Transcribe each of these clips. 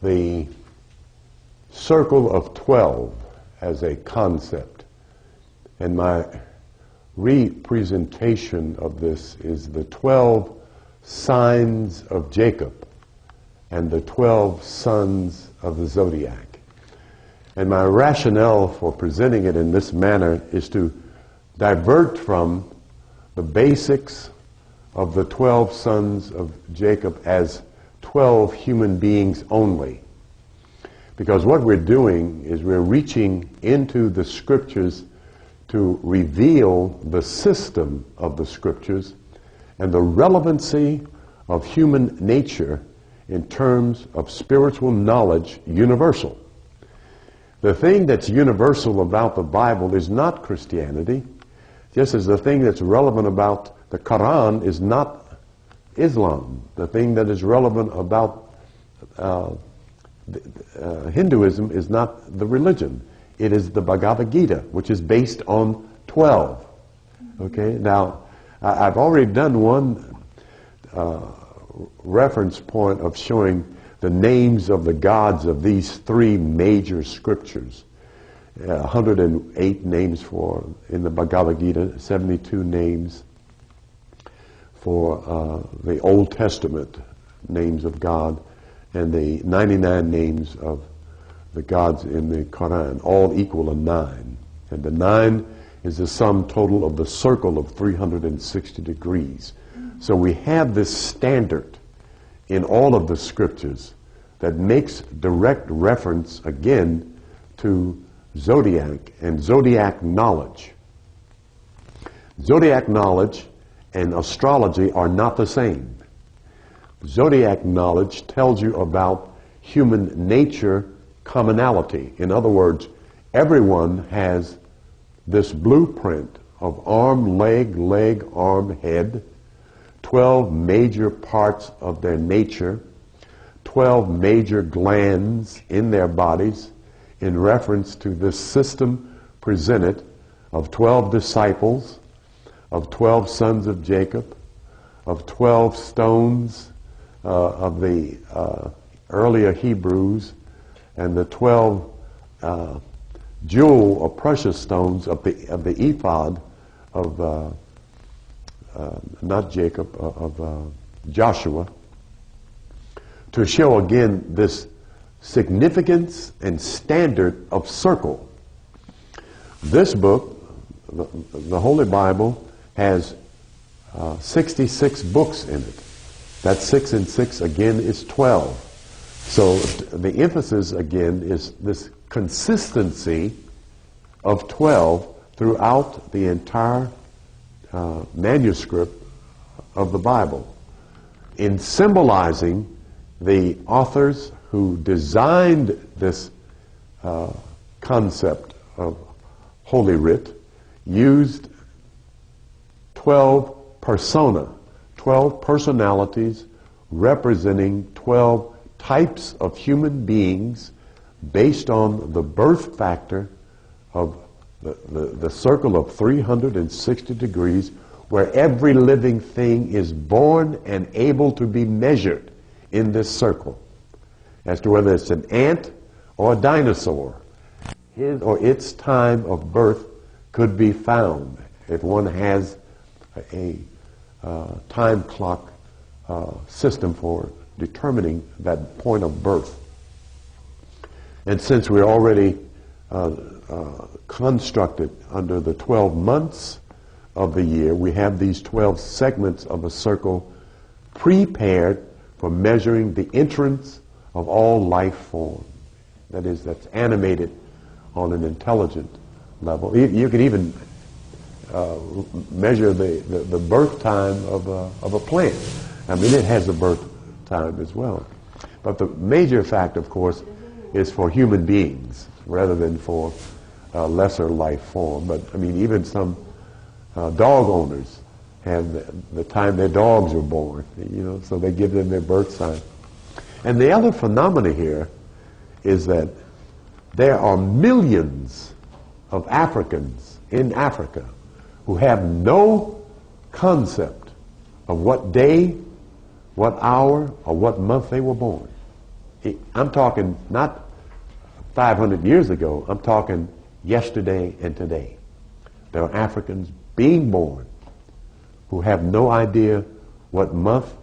the circle of 12 as a concept. And my representation of this is the 12 signs of Jacob and the 12 sons of the Zodiac. And my rationale for presenting it in this manner is to divert from the basics of the 12 sons of Jacob as 12 human beings only. Because what we're doing is we're reaching into the scriptures to reveal the system of the scriptures and the relevancy of human nature in terms of spiritual knowledge universal. The thing that's universal about the Bible is not Christianity, just as the thing that's relevant about the Quran is not Islam. The thing that is relevant about Hinduism is not the religion. It is the Bhagavad Gita, which is based on 12. Okay, now I've already done one reference point of showing the names of the gods of these three major scriptures. 108 names in the Bhagavad Gita, 72 names for the Old Testament names of God, and the 99 names of the gods in the Quran, all equal a 9. And the 9 is the sum total of the circle of 360 degrees. So we have this standard in all of the scriptures that makes direct reference again to Zodiac and Zodiac knowledge. Zodiac knowledge and astrology are not the same. Zodiac knowledge tells you about human nature commonality. In other words, everyone has this blueprint of arm, leg, arm, head, 12 major parts of their nature, 12 major glands in their bodies in reference to this system presented of 12 disciples, of 12 sons of Jacob, of 12 stones of the earlier Hebrews, and the 12 jewel or precious stones of the ephod of not Jacob, of Joshua, to show again this significance and standard of circle. This book, the Holy Bible, has 66 books in it. That 6 and 6 again is 12. So the emphasis again is this consistency of 12 throughout the entire manuscript of the Bible, in symbolizing the authors who designed this concept of Holy Writ used 12 persona, 12 personalities representing 12 types of human beings based on the birth factor of the circle of 360 degrees, where every living thing is born and able to be measured in this circle, as to whether it's an ant or a dinosaur. His or its time of birth could be found if one has a time clock system for determining that point of birth. And since we're already constructed under the 12 months of the year, we have these 12 segments of a circle prepared for measuring the entrance of all life form. That is, that's animated on an intelligent level. You can even measure the birth time of a plant. I mean, it has a birth time as well. But the major fact, of course, is for human beings rather than for lesser life form. But I mean, even some dog owners have the time their dogs were born, so they give them their birth sign. And the other phenomena here is that there are millions of Africans in Africa who have no concept of what day, what hour, or what month they were born. I'm talking not 500 years ago, I'm talking yesterday and today. There are Africans being born who have no idea what month,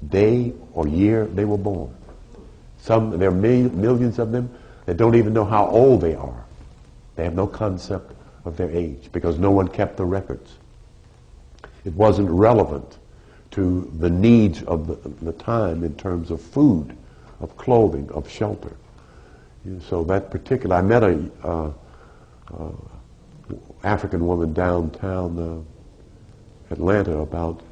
day, or year they were born. There are millions of them that don't even know how old they are. They have no concept of their age because no one kept the records. It wasn't relevant to the needs of the time in terms of food, of clothing, of shelter. So that particular, I met a African woman downtown Atlanta about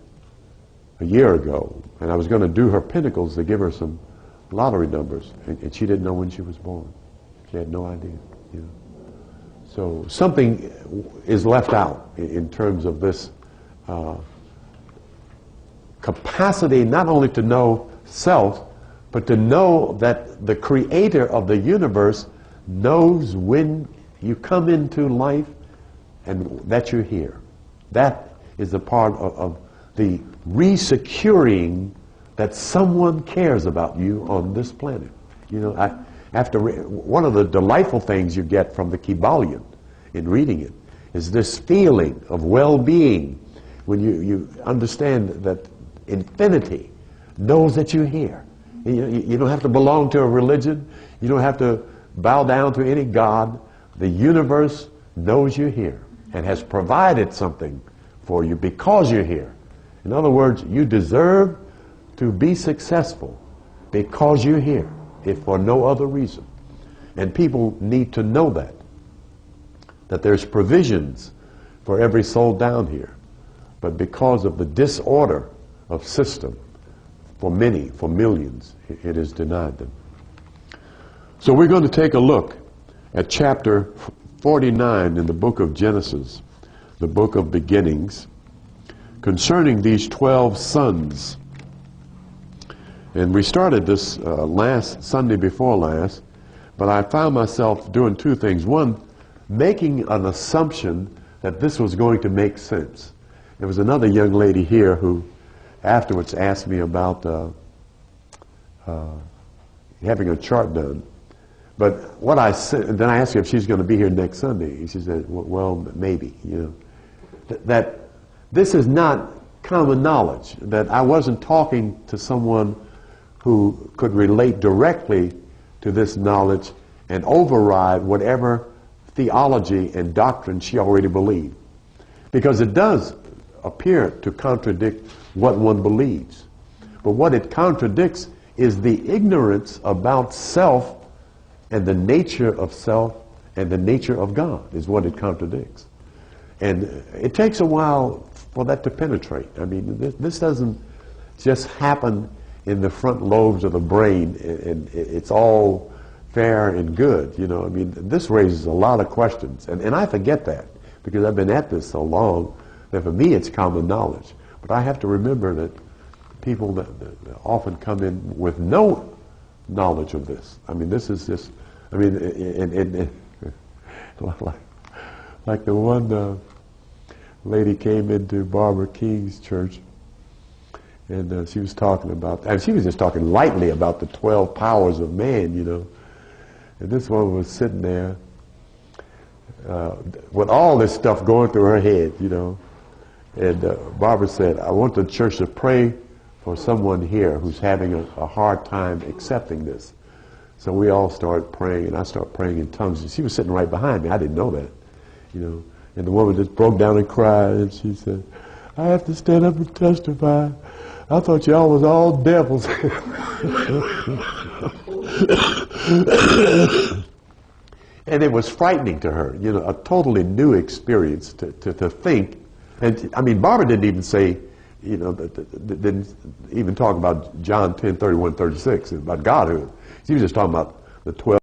a year ago, and I was going to do her pinnacles to give her some lottery numbers, and she didn't know when she was born. She had no idea. So something is left out in terms of this capacity not only to know self, but to know that the creator of the universe knows when you come into life and that you're here. That is a part of the resecuring that someone cares about you on this planet. One of the delightful things you get from the Kybalion in reading it is this feeling of well-being when you understand that infinity knows that you're here. You don't have to belong to a religion. You don't have to bow down to any god. The universe knows you're here and has provided something for you because you're here. In other words, you deserve to be successful because you're here, if for no other reason. And people need to know that there's provisions for every soul down here. But because of the disorder of system, for many, for millions, it is denied them. So we're going to take a look at chapter 49 in the book of Genesis, the book of beginnings, concerning these 12 sons. And we started this last Sunday before last, but I found myself doing two things. One, making an assumption that this was going to make sense. There was another young lady here who afterwards asked me about having a chart done. But what I said, then I asked her if she's going to be here next Sunday. She said, well, maybe, That this is not common knowledge, that I wasn't talking to someone who could relate directly to this knowledge and override whatever theology and doctrine she already believed. Because it does appear to contradict what one believes. But what it contradicts is the ignorance about self and the nature of self and the nature of God is what it contradicts. And it takes a while for that to penetrate. I mean, this doesn't just happen in the front lobes of the brain and it's all fair and good. I mean, this raises a lot of questions. And I forget that because I've been at this so long that for me it's common knowledge. But I have to remember that people that often come in with no knowledge of this. I mean, this is just, I mean, like the one lady came into Barbara King's church, and she was talking about, and she was just talking lightly about the 12 powers of man, and this one was sitting there with all this stuff going through her head, and Barbara said, I want the church to pray for someone here who's having a hard time accepting this. So we all started praying, and I started praying in tongues. And she was sitting right behind me. I didn't know that, And the woman just broke down and cried, and she said, I have to stand up and testify. I thought y'all was all devils. And it was frightening to her, a totally new experience to think. And I mean, Barbara didn't even say, didn't even talk about John 10:31, 36, about Godhood. She was just talking about the 12